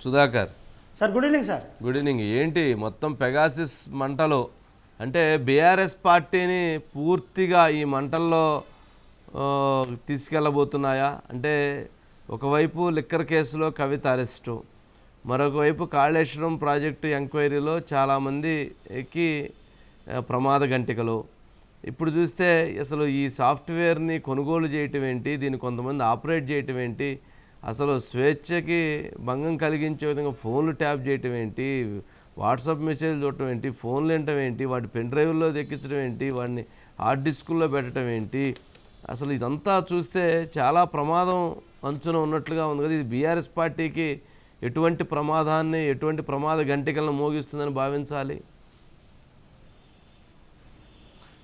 Sudhakar sir. Good evening sir. Good evening. ఏంటి మొత్తం Pegasus మంటలు అంటే బీఆర్ఎస్ పార్టీని పూర్తిగా ఈ మంటల్లో తీసుకెళ్ళబోతున్నాయా? అంటే ఒకవైపు లిక్కర్ కేసులో కవిత అరెస్టు, మరొక వైపు కాళేశ్వరం ప్రాజెక్టు ఎంక్వైరీలో చాలామందికి ప్రమాద గంటికలు. ఇప్పుడు చూస్తే అసలు ఈ సాఫ్ట్వేర్ని కొనుగోలు చేయటం ఏంటి, దీన్ని కొంతమంది ఆపరేట్ చేయటం ఏంటి, అసలు స్వేచ్ఛకి భంగం కలిగించే విధంగా ఫోన్లు ట్యాప్ చేయటం ఏంటి, వాట్సాప్ మెసేజ్ చూడటం ఏంటి, ఫోన్లు వినటం ఏంటి, వాటి పెన్ డ్రైవ్లో దెక్కించడం ఏంటి, వాడిని హార్డ్ డిస్కుల్లో పెట్టడం ఏంటి, అసలు ఇదంతా చూస్తే చాలా ప్రమాదం అంచున ఉన్నట్లుగా ఉంది కదా. ఇది బీఆర్ఎస్ పార్టీకి ఎటువంటి ప్రమాదాన్ని, ఎటువంటి ప్రమాద గంటికలను మోగిస్తుందని భావించాలి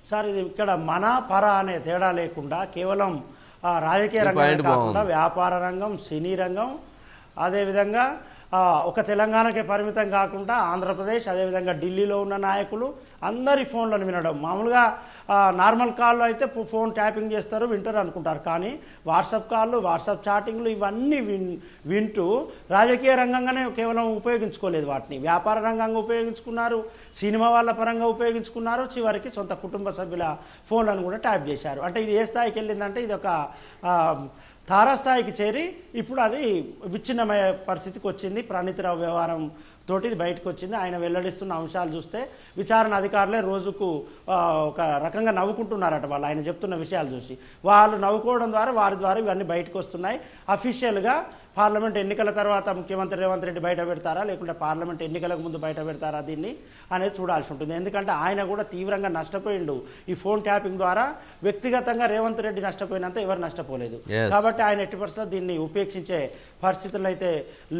సార్? ఇది ఇక్కడ మన పర అనే తేడా లేకుండా కేవలం రాజకీయ రంగం కాకుండా వ్యాపార రంగం, సినీ రంగం, అదేవిధంగా ఒక తెలంగాణకే పరిమితం కాకుండా ఆంధ్రప్రదేశ్, అదేవిధంగా ఢిల్లీలో ఉన్న నాయకులు అందరి ఫోన్లను వినడం. మామూలుగా నార్మల్ కాల్లో అయితే ఫోన్ ట్యాపింగ్ చేస్తారు, వింటారు అనుకుంటారు. కానీ వాట్సాప్ కాళ్ళు, వాట్సాప్ చాటింగ్లు ఇవన్నీ వింటూ రాజకీయ రంగంగానే కేవలం ఉపయోగించుకోలేదు, వాటిని వ్యాపార రంగంగా ఉపయోగించుకున్నారు, సినిమా వాళ్ళ పరంగా ఉపయోగించుకున్నారు, చివరికి సొంత కుటుంబ సభ్యుల ఫోన్లను కూడా ట్యాప్ చేశారు. అంటే ఇది ఏ స్థాయికి వెళ్ళిందంటే ఇది ఒక తారాస్థాయికి చేరి ఇప్పుడు అది విచ్ఛిన్నమయ్యే పరిస్థితికి వచ్చింది. ప్రణీతిరావు వ్యవహారం తోటి ఇది బయటకు వచ్చింది. ఆయన వెల్లడిస్తున్న అంశాలు చూస్తే విచారణ అధికారులే రోజుకు ఒక రకంగా నవ్వుకుంటున్నారట వాళ్ళు ఆయన చెప్తున్న విషయాలు చూసి. వాళ్ళు నవ్వుకోవడం ద్వారా వారి ద్వారా ఇవన్నీ బయటకు వస్తున్నాయి. అఫీషియల్గా పార్లమెంట్ ఎన్నికల తర్వాత ముఖ్యమంత్రి రేవంత్ రెడ్డి బయట పెడతారా, లేకుంటే పార్లమెంట్ ఎన్నికలకు ముందు బయట పెడతారా దీన్ని అనేది చూడాల్సి ఉంటుంది. ఎందుకంటే ఆయన కూడా తీవ్రంగా నష్టపోయిండు ఈ ఫోన్ ట్యాపింగ్ ద్వారా. వ్యక్తిగతంగా రేవంత్ రెడ్డి నష్టపోయినంత ఎవరు నష్టపోలేదు. కాబట్టి ఆయన ఎట్టి పరిస్థితుల్లో దీన్ని ఉపేక్షించే పరిస్థితులు అయితే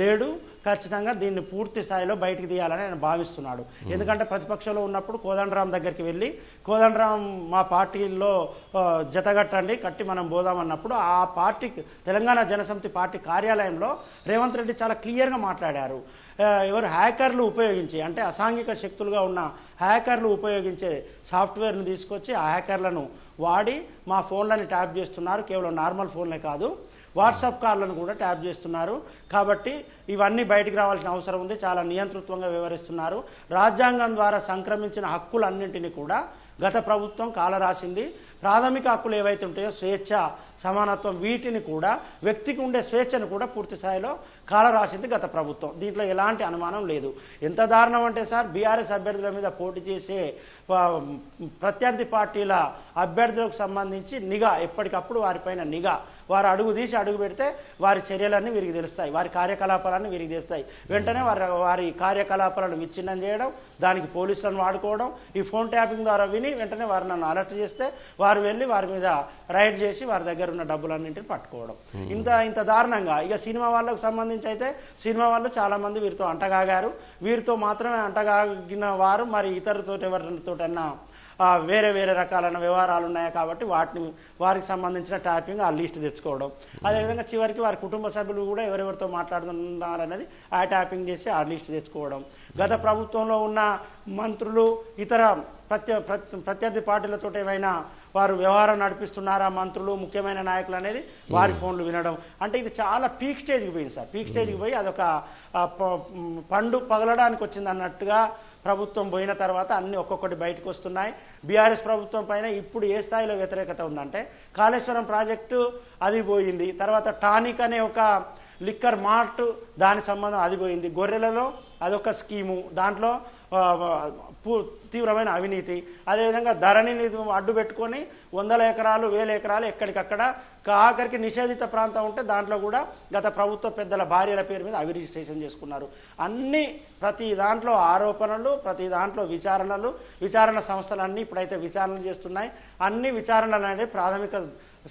లేడు. ఖచ్చితంగా దీన్ని పూర్తి స్థాయిలో బయటకు తీయాలని ఆయన భావిస్తున్నాడు. ఎందుకంటే ప్రతిపక్షంలో ఉన్నప్పుడు కోదండరాం దగ్గరికి వెళ్ళి, కోదండరాం మా పార్టీలో జతగట్టండి, కట్టి మనం పోదామన్నప్పుడు ఆ పార్టీ తెలంగాణ జనసమితి పార్టీ కార్యాలయంలో రేవంత్ రెడ్డి చాలా క్లియర్గా మాట్లాడారు. ఎవరు హ్యాకర్లు ఉపయోగించి, అంటే అసాంఘిక శక్తులుగా ఉన్న హ్యాకర్లు ఉపయోగించే సాఫ్ట్వేర్ను తీసుకొచ్చి ఆ హ్యాకర్లను వాడి మా ఫోన్లని ట్యాప్ చేస్తున్నారు. కేవలం నార్మల్ ఫోన్లే కాదు, వాట్సాప్ కాల్లను కూడా ట్యాప్ చేస్తున్నారు. కాబట్టి ఇవన్నీ బయటికి రావాల్సిన అవసరం ఉంది. చాలా నియంతృత్వంగా వ్యవహరిస్తున్నారు. రాజ్యాంగం ద్వారా సంక్రమించిన హక్కులన్నింటినీ కూడా గత ప్రభుత్వం కాలరాసింది. ప్రాథమిక హక్కులు ఏవైతే ఉంటాయో స్వేచ్ఛ, సమానత్వం, వీటిని కూడా వ్యక్తికి ఉండే స్వేచ్ఛను కూడా పూర్తి స్థాయిలో కాలరాసింది గత ప్రభుత్వం. దీంట్లో ఎలాంటి అనుమానం లేదు. ఎంత దారుణం అంటే సార్, బీఆర్ఎస్ అభ్యర్థుల మీద పోటీ చేసే ప్రత్యర్థి పార్టీల అభ్యర్థులకు సంబంధించి నిఘా, ఎప్పటికప్పుడు వారిపైన నిఘా, వారు అడుగు తీసి అడుగు పెడితే వారి చర్యలన్నీ వీరికి తెలుస్తాయి, వారి కార్యకలాపాలన్నీ వీరికి తెలుస్తాయి. వెంటనే వారి కార్యకలాపాలను విచ్ఛిన్నం చేయడం, దానికి పోలీసులను వాడుకోవడం, ఈ ఫోన్ ట్యాపింగ్ ద్వారా విని వెంటనే వారు నన్ను అలర్ట్ చేస్తే వారు వెళ్ళి వారి మీద రైడ్ చేసి వారి దగ్గర ఉన్న డబ్బులన్నింటిని పట్టుకోవడం. ఇంత దారుణంగా. ఇక సినిమా వాళ్ళకు సంబంధించి అయితే సినిమా వాళ్ళు చాలా మంది వీరితో అంటగాగారు. వీరితో మాత్రమే అంటగాగిన వారు మరి ఇతరులతో ఎవరితోటన్నా వేరే వేరే రకాలైన వ్యవహారాలు ఉన్నాయి కాబట్టి వారికి సంబంధించిన ట్యాపింగ్ ఆ లిస్ట్ తెచ్చుకోవడం. అదేవిధంగా చివరికి వారి కుటుంబ సభ్యులు కూడా ఎవరెవరితో మాట్లాడుతున్నారనేది ఆ ట్యాపింగ్ చేసి ఆ లిస్ట్ తెచ్చుకోవడం. గత ప్రభుత్వంలో ఉన్న మంత్రులు, ఇతర ప్రత్యర్థి పార్టీలతో ఏమైనా వారు వ్యవహారం నడిపిస్తున్నారా మంత్రులు, ముఖ్యమైన నాయకులు అనేది వారి ఫోన్లు వినడం. అంటే ఇది చాలా పీక్ స్టేజ్కి పోయింది సార్. పీక్ స్టేజ్కి పోయి అదొక పండు పగలడానికి వచ్చింది అన్నట్టుగా ప్రభుత్వం పోయిన తర్వాత అన్ని ఒక్కొక్కటి బయటకు వస్తున్నాయి. బీఆర్ఎస్ ప్రభుత్వం పైన ఇప్పుడు ఏ స్థాయిలో వ్యతిరేకత ఉందంటే, కాళేశ్వరం ప్రాజెక్టు అది పోయింది, తర్వాత టానిక్ అనే ఒక లిక్కర్ మార్ట్ దాని సంబంధం అది పోయింది, గొర్రెలలో అదొక స్కీము, దాంట్లో తీవ్రమైన అవినీతి, అదేవిధంగా ధరణిని అడ్డు పెట్టుకొని 100 ఎకరాలు 1000 ఎకరాలు ఎక్కడికక్కడ ఆఖరికి నిషేధిత ప్రాంతం ఉంటే దాంట్లో కూడా గత ప్రభుత్వ పెద్దల భార్యల పేరు మీద అవి రిజిస్ట్రేషన్ చేసుకున్నారు. అన్ని ప్రతి దాంట్లో ఆరోపణలు, ప్రతి దాంట్లో విచారణ సంస్థలు అన్నీ ఇప్పుడైతే విచారణలు చేస్తున్నాయి. అన్ని విచారణలు అనేది ప్రాథమిక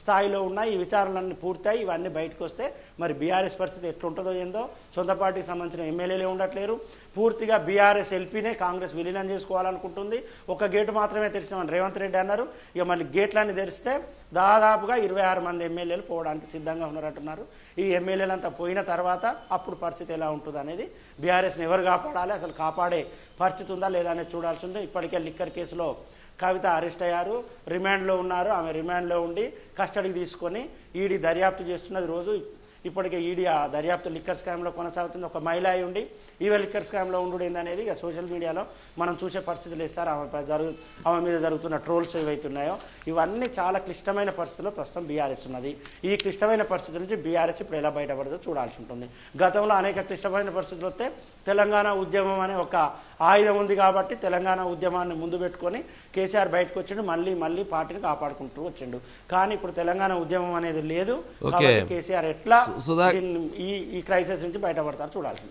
స్థాయిలో ఉన్నాయి. ఈ విచారణలన్నీ పూర్తయి ఇవన్నీ బయటకు వస్తే మరి బీఆర్ఎస్ పరిస్థితి ఎట్లుంటుందో ఏందో. సొంత పార్టీకి సంబంధించిన ఎమ్మెల్యేలే ఉండట్లేరు. పూర్తిగా బీఆర్ఎస్ ఎల్పీనే కాంగ్రెస్ విలీనం చేసుకోవాలనుకుంటుంది. ఒక గేటు మాత్రమే తెరిచినామని రేవంత్ రెడ్డి అన్నారు. ఇక మళ్ళీ గేట్లన్నీ తెరిస్తే దాదాపుగా 26 మంది ఎమ్మెల్యేలు పోవడానికి సిద్ధంగా ఉన్నారంటున్నారు. ఈ ఎమ్మెల్యేలంతా పోయిన తర్వాత అప్పుడు పరిస్థితి ఎలా ఉంటుంది అనేది, బీఆర్ఎస్ని ఎవరు కాపాడాలి, అసలు కాపాడే పరిస్థితి ఉందా లేదా అనేది చూడాల్సి ఉంది. ఇప్పటికే లిక్కర్ కేసులో కవిత అరెస్ట్ అయ్యారు, రిమాండ్లో ఉన్నారు. ఆమె రిమాండ్లో ఉండి కస్టడీకి తీసుకొని ఈడీ దర్యాప్తు చేస్తున్నది. రోజు ఇప్పటికే ఈడీ ఆ దర్యాప్తు లిక్కర్ స్కామ్లో కొనసాగుతుంది. ఒక మహిళ అయి ఉండి ఈవె లిక్కర్ స్కామ్లో ఉండు ఏందనేది ఇక సోషల్ మీడియాలో మనం చూసే పరిస్థితులు లేదు సార్. ఆమె మీద జరుగుతున్న ట్రోల్స్ ఏవైతున్నాయో ఇవన్నీ చాలా క్లిష్టమైన పరిస్థితుల్లో ప్రస్తుతం బీఆర్ఎస్ ఉన్నది. ఈ క్లిష్టమైన పరిస్థితుల నుంచి బీఆర్ఎస్ ఇప్పుడు ఎలా బయటపడదో చూడాల్సి ఉంటుంది. గతంలో అనేక క్లిష్టమైన పరిస్థితులు వస్తే తెలంగాణ ఉద్యమం అనే ఒక ఆయుధం ఉంది కాబట్టి తెలంగాణ ఉద్యమాన్ని ముందు పెట్టుకొని కేసీఆర్ బయటకు వచ్చిండు, మళ్ళీ పార్టీని కాపాడుకుంటూ వచ్చిండు. కానీ ఇప్పుడు తెలంగాణ ఉద్యమం అనేది లేదు. కేసీఆర్ ఎట్లా ఈ క్రైసిస్ నుంచి బయటపడతారు చూడాలి.